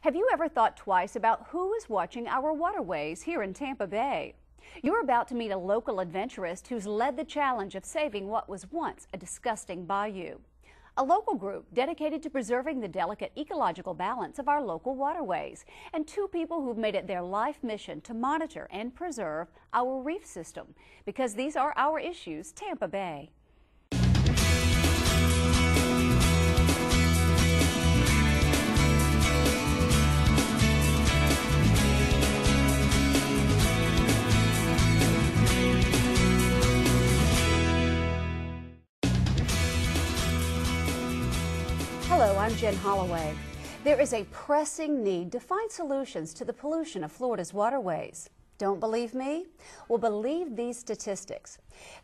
Have you ever thought twice about who is watching our waterways here in Tampa Bay? You're about to meet a local adventurist who's led the challenge of saving what was once a disgusting bayou. A local group dedicated to preserving the delicate ecological balance of our local waterways, and two people who've made it their life mission to monitor and preserve our reef system, because these are our issues, Tampa Bay. Hello, I'm Jen Holloway. There is a pressing need to find solutions to the pollution of Florida's waterways. Don't believe me? Well, believe these statistics.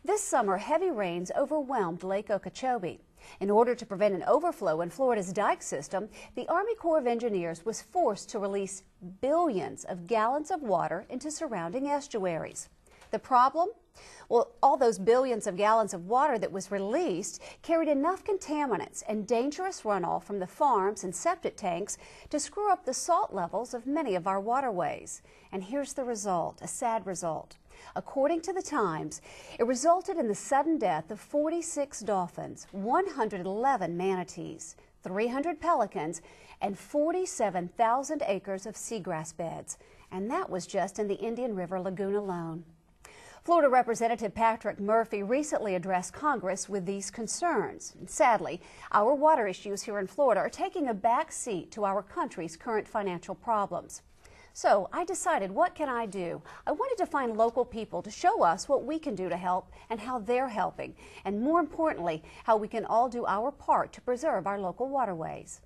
This summer, heavy rains overwhelmed Lake Okeechobee. In order to prevent an overflow in Florida's dike system, the Army Corps of Engineers was forced to release billions of gallons of water into surrounding estuaries. The problem? Well, all those billions of gallons of water that was released carried enough contaminants and dangerous runoff from the farms and septic tanks to screw up the salt levels of many of our waterways. And here's the result, a sad result. According to the Times, it resulted in the sudden death of 46 dolphins, 111 manatees, 300 pelicans, and 47,000 acres of seagrass beds. And that was just in the Indian River Lagoon alone. Florida Representative Patrick Murphy recently addressed Congress with these concerns. And sadly, our water issues here in Florida are taking a back seat to our country's current financial problems. So I decided, what can I do? I wanted to find local people to show us what we can do to help and how they're helping, and more importantly, how we can all do our part to preserve our local waterways.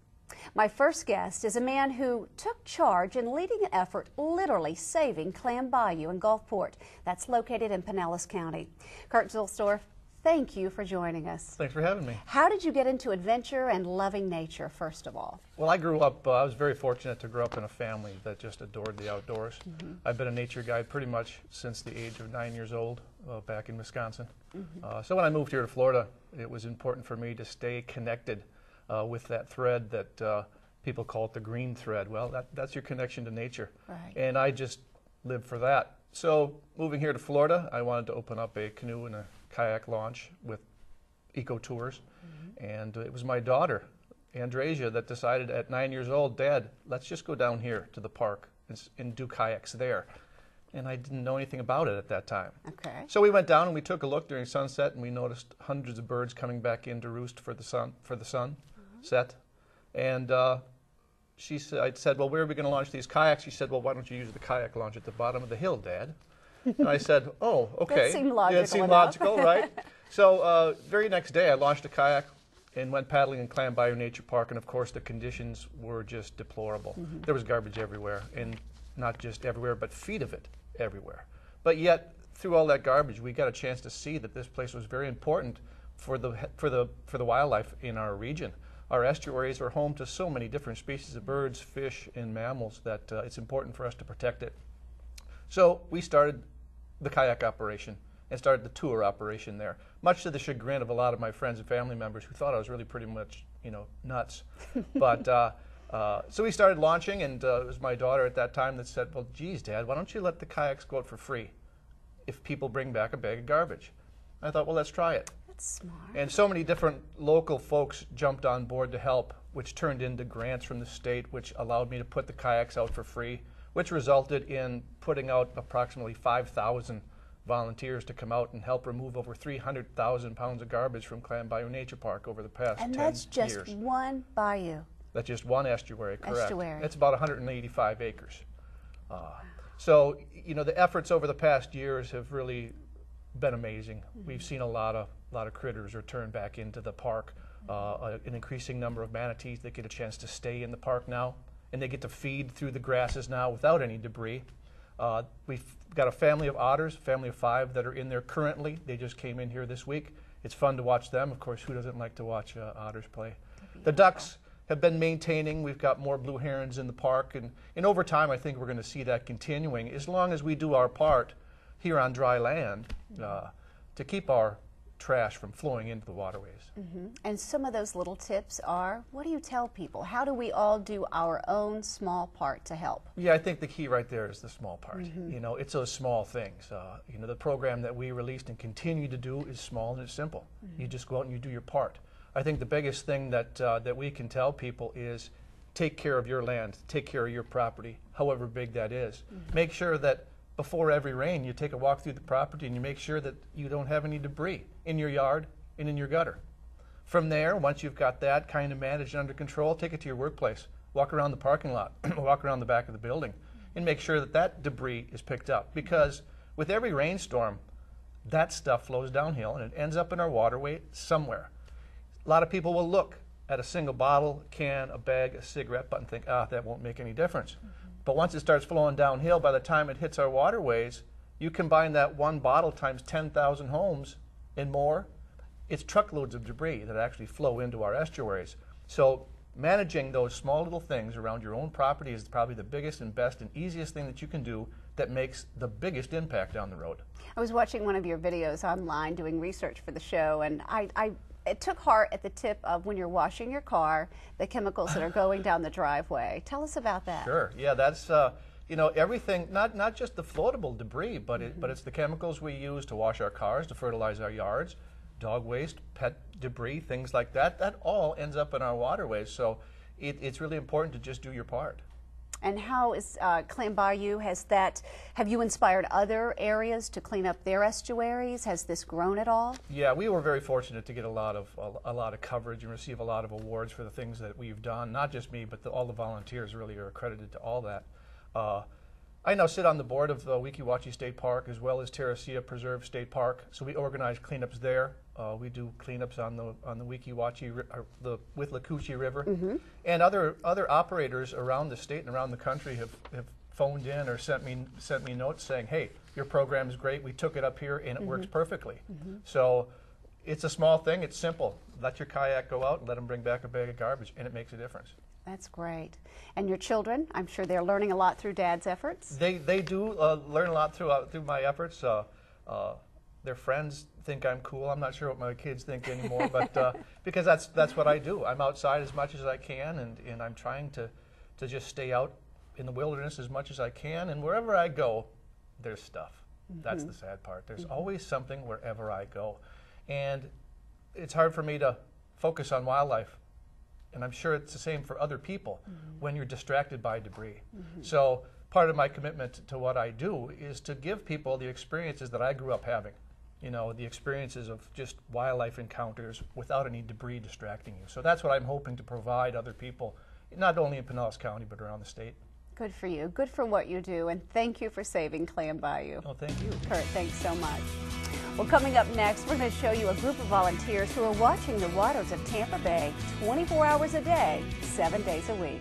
My first guest is a man who took charge in leading an effort literally saving Clam Bayou in Gulfport. That's located in Pinellas County. Kurt Zulsdorf, thank you for joining us. Thanks for having me. How did you get into adventure and loving nature, first of all? Well, I grew up, I was very fortunate to grow up in a family that just adored the outdoors. I've been a nature guide pretty much since the age of 9 years old back in Wisconsin. So when I moved here to Florida, it was important for me to stay connected with that thread that people call it the green thread. Well, that's your connection to nature. Right. And I just lived for that. So moving here to Florida, I wanted to open up a canoe and a kayak launch with eco tours. And it was my daughter, Andrasia, that decided at 9 years old, Dad, let's just go down here to the park and do kayaks there. And I didn't know anything about it at that time. Okay. So we went down and we took a look during sunset, and we noticed hundreds of birds coming back in to roost for the sun set. And I said, well, where are we going to launch these kayaks? She said, well, why don't you use the kayak launch at the bottom of the hill, Dad? And I said, oh, okay. That seemed logical. Yeah, it seemed logical, right? So very next day, I launched a kayak and went paddling in Clam Bayou Nature Park, and of course the conditions were just deplorable. There was garbage everywhere, and not just everywhere, but feet of it everywhere. But yet, through all that garbage, we got a chance to see that this place was very important for the wildlife in our region. Our estuaries are home to so many different species of birds, fish, and mammals that it's important for us to protect it. So we started the kayak operation and started the tour operation there, much to the chagrin of a lot of my friends and family members who thought I was really pretty much, nuts. But so we started launching, and it was my daughter at that time that said, well, geez, Dad, why don't you let the kayaks go out for free if people bring back a bag of garbage? I thought, well, let's try it. That's smart. And so many different local folks jumped on board to help, which turned into grants from the state, which allowed me to put the kayaks out for free, which resulted in putting out approximately 5,000 volunteers to come out and help remove over 300,000 pounds of garbage from Clam Bayou Nature Park over the past 10 years. And that's just one bayou. That's just one estuary, correct. Estuary. It's about 185 acres. So, the efforts over the past years have really been amazing. We've seen a lot of critters return back into the park. An increasing number of manatees that get a chance to stay in the park now, and they get to feed through the grasses now without any debris. We've got a family of otters, a family of 5 that are in there currently. They just came in here this week. It's fun to watch them. Of course, who doesn't like to watch otters play? The ducks have been maintaining. We've got more blue herons in the park, and over time I think we're going to see that continuing as long as we do our part here on dry land to keep our trash from flowing into the waterways. And some of those little tips are, what do you tell people? How do we all do our own small part to help? Yeah, I think the key right there is the small part. You know, it's those small things. You know, the program that we released and continue to do is small and it's simple. You just go out and you do your part. I think the biggest thing that, that we can tell people is take care of your land, take care of your property, however big that is. Make sure that before every rain you take a walk through the property and you make sure that you don't have any debris in your yard and in your gutter. From there, once you've got that kind of managed and under control, take it to your workplace. Walk around the parking lot, walk around the back of the building, and make sure that that debris is picked up. Because with every rainstorm, that stuff flows downhill and it ends up in our waterway somewhere. A lot of people will look at a single bottle, can, a bag, a cigarette butt and think, that won't make any difference. But once it starts flowing downhill, by the time it hits our waterways, you combine that one bottle times 10,000 homes and more, it's truckloads of debris that actually flow into our estuaries. So managing those small little things around your own property is probably the biggest and best and easiest thing that you can do that makes the biggest impact down the road. I was watching one of your videos online doing research for the show, and it took heart at the tip of when you're washing your car, the chemicals that are going down the driveway. Tell us about that. Sure. Yeah, that's you know, everything, not just the floatable debris, but it's the chemicals we use to wash our cars, to fertilize our yards, dog waste, pet debris, things like that. That all ends up in our waterways. So it's really important to just do your part. And how is Clam Bayou, have you inspired other areas to clean up their estuaries? Has this grown at all? Yeah, we were very fortunate to get a lot of coverage and receive a lot of awards for the things that we've done. Not just me, but all the volunteers really are accredited to all that. I now sit on the board of the Weeki Wachee State Park as well as Terracea Preserve State Park, so we organize cleanups there. We do cleanups on the Weeki Wachee with Lakuchi River, and other operators around the state and around the country have phoned in or sent me notes saying, "Hey, your program is great. We took it up here and it works perfectly." So it's a small thing. It's simple. Let your kayak go out and let them bring back a bag of garbage, and it makes a difference. That's great. And your children, I'm sure they're learning a lot through Dad's efforts. They do learn a lot through my efforts. Their friends think I'm cool. I'm not sure what my kids think anymore, but because that's what I do. I'm outside as much as I can, and I'm trying to just stay out in the wilderness as much as I can. And wherever I go, there's stuff. That's the sad part. There's always something wherever I go, and it's hard for me to focus on wildlife. And I'm sure it's the same for other people when you're distracted by debris. So part of my commitment to what I do is to give people the experiences that I grew up having. You know, the experiences of just wildlife encounters without any debris distracting you. So that's what I'm hoping to provide other people, not only in Pinellas County, but around the state. Good for you. Good for what you do. And thank you for saving Clam Bayou. Oh, thank you. Kurt, thanks so much. Well, coming up next, we're going to show you a group of volunteers who are watching the waters of Tampa Bay 24 hours a day, 7 days a week.